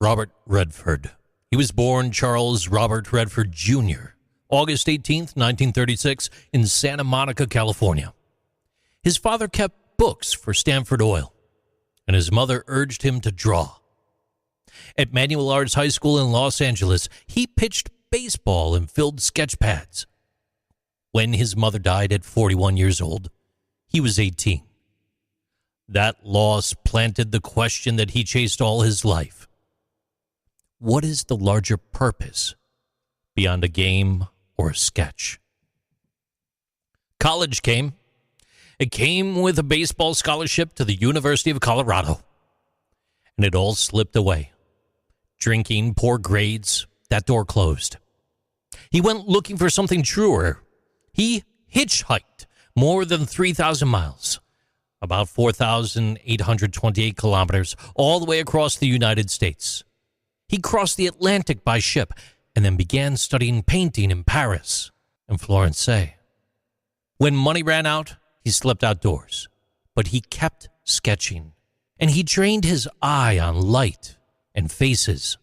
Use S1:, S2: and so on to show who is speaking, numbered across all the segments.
S1: Robert Redford. He was born Charles Robert Redford Jr., August 18th, 1936, in Santa Monica, California. His father kept books for Stanford Oil, and his mother urged him to draw. At Manual Arts High School in Los Angeles, he pitched baseball and filled sketch pads. When his mother died at 41 years old, he was 18. That loss planted the question that he chased all his life. What is the larger purpose beyond a game or a sketch? College came. It came with a baseball scholarship to the University of Colorado. And it all slipped away. Drinking, poor grades, that door closed. He went looking for something truer. He hitchhiked more than 3,000 miles, about 4,828 kilometers, all the way across the United States. He crossed the Atlantic by ship and then began studying painting in Paris and Florence. When money ran out, he slept outdoors, but he kept sketching, and he trained his eye on light and faces.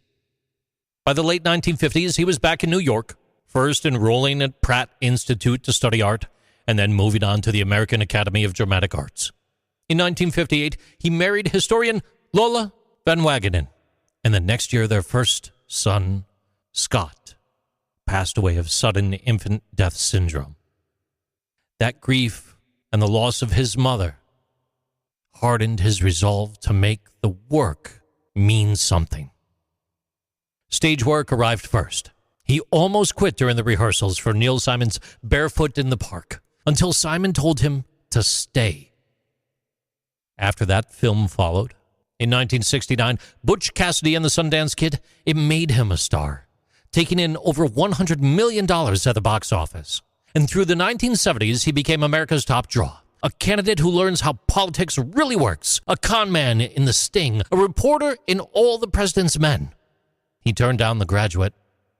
S1: By the late 1950s, he was back in New York, first enrolling at Pratt Institute to study art, and then moving on to the American Academy of Dramatic Arts. In 1958, he married historian Lola Van Wagenen, and the next year their first son, Scott, passed away of sudden infant death syndrome. That grief and the loss of his mother hardened his resolve to make the work mean something. Stage work arrived first. He almost quit during the rehearsals for Neil Simon's Barefoot in the Park, until Simon told him to stay. After that, film followed. In 1969, Butch Cassidy and the Sundance Kid, it made him a star, taking in over $100 million at the box office. And through the 1970s, he became America's top draw, a candidate who learns how politics really works, a con man in The Sting, a reporter in All the President's Men. He turned down The Graduate,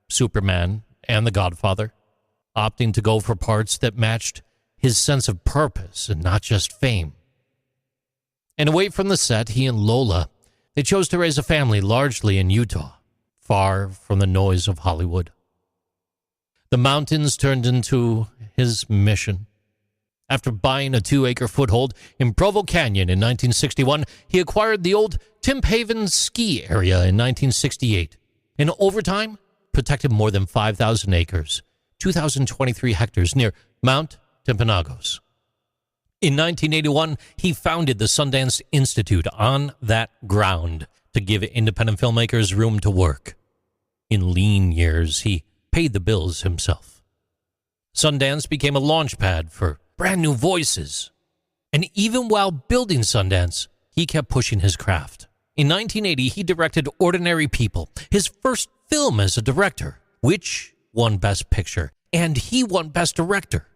S1: Superman, and The Godfather, opting to go for parts that matched his sense of purpose and not just fame. And away from the set, he and Lola, they chose to raise a family largely in Utah, far from the noise of Hollywood. The mountains turned into his mission. After buying a 2-acre foothold in Provo Canyon in 1961, he acquired the old Timp Haven ski area in 1968, and over time protected more than 5,000 acres, 2,023 hectares near Mount Timpanogos. In 1981, he founded the Sundance Institute on that ground to give independent filmmakers room to work. In lean years, he paid the bills himself. Sundance became a launch pad for brand new voices. And even while building Sundance, he kept pushing his craft. In 1980, he directed Ordinary People, his first film as a director, which won Best Picture, and he won Best Director.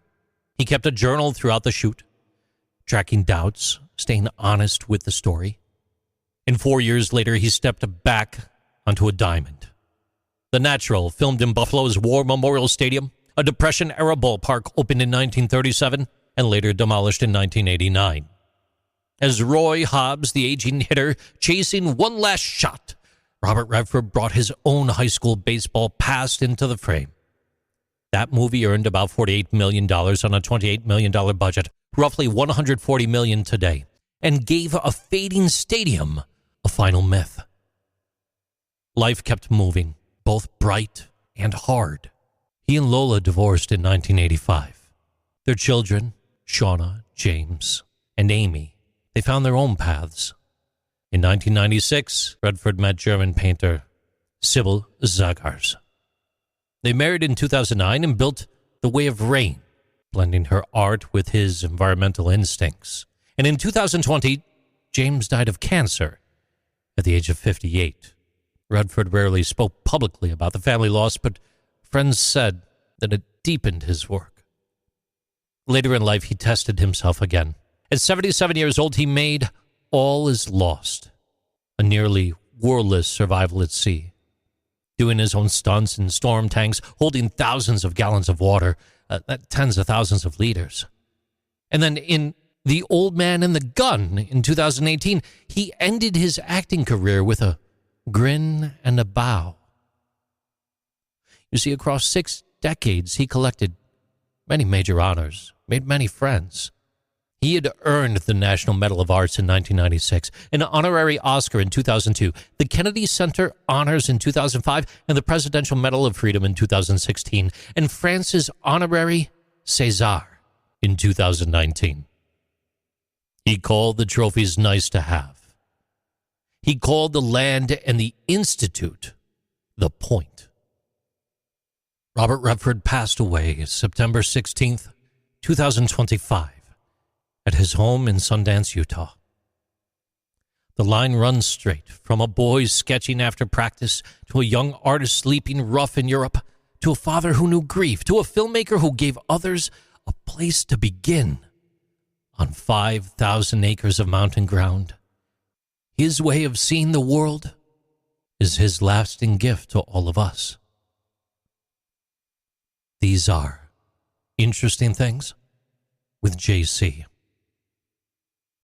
S1: He kept a journal throughout the shoot, tracking doubts, staying honest with the story. And 4 years later, he stepped back onto a diamond. The Natural, filmed in Buffalo's War Memorial Stadium, a Depression-era ballpark opened in 1937 and later demolished in 1989. As Roy Hobbs, the aging hitter, chasing one last shot, Robert Redford brought his own high school baseball past into the frame. That movie earned about $48 million on a $28 million budget, roughly $140 million today, and gave a fading stadium a final myth. Life kept moving, both bright and hard. He and Lola divorced in 1985. Their children, Shauna, James, and Amy, they found their own paths. In 1996, Redford met German painter Sybil Zagars. They married in 2009 and built The Way of Rain, blending her art with his environmental instincts. And in 2020, James died of cancer at the age of 58. Redford rarely spoke publicly about the family loss, but friends said that it deepened his work. Later in life, he tested himself again. At 77 years old, he made All Is Lost, a nearly wordless survival at sea, doing his own stunts in storm tanks, holding thousands of gallons of water, tens of thousands of liters. And then in The Old Man and the Gun in 2018, he ended his acting career with a grin, and a bow. You see, across 6 decades, he collected many major honors, made many friends. He had earned the National Medal of Arts in 1996, an honorary Oscar in 2002, the Kennedy Center Honors in 2005, and the Presidential Medal of Freedom in 2016, and France's honorary César in 2019. He called the trophies nice to have. He called the land and the institute the point. Robert Redford passed away September 16th, 2025, at his home in Sundance, Utah. The line runs straight from a boy sketching after practice to a young artist sleeping rough in Europe, to a father who knew grief, to a filmmaker who gave others a place to begin on 5,000 acres of mountain ground. His way of seeing the world is his lasting gift to all of us. These are Interesting Things with JC.